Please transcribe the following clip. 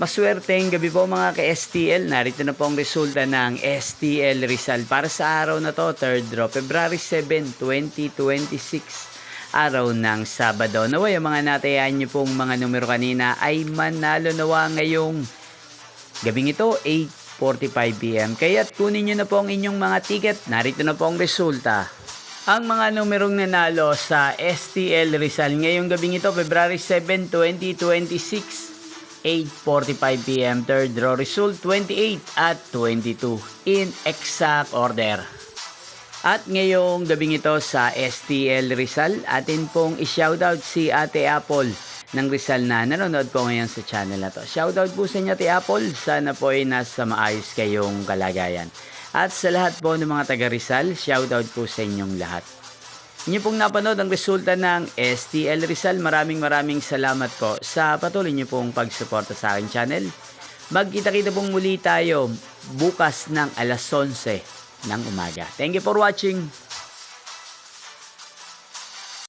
Maswerteng gabi po mga ka-STL. Narito na po ang resulta ng STL Rizal para sa araw na to, 3rd draw, February 7, 2026, araw ng Sabado. Naway ang mga natayan nyo pong mga numero kanina ay manalo nawa ngayong gabing ito, 8:45 PM. Kaya't kunin nyo na po ang inyong mga ticket. Narito na po ang resulta. Ang mga numerong nanalo sa STL Rizal ngayong gabing ito, February 7, 2026, 8:45 PM, 3rd draw result 28 at 22 in exact order. At ngayong gabing ito sa STL Rizal, atin pong i-shoutout si Ate Apple ng Rizal na nanonood po ngayon sa channel na to. Shoutout po sa inyo, Ate Apple. Sana po ay nasa maayos kayong kalagayan. At sa lahat po ng mga taga Rizal, shoutout po sa inyong lahat. Inyo pong napanood ang resulta ng STL Rizal. Maraming salamat po sa patuloy nyo pong pagsuporta sa aking channel. Magkita-kita pong muli tayo bukas ng alas 11 ng umaga. Thank you for watching.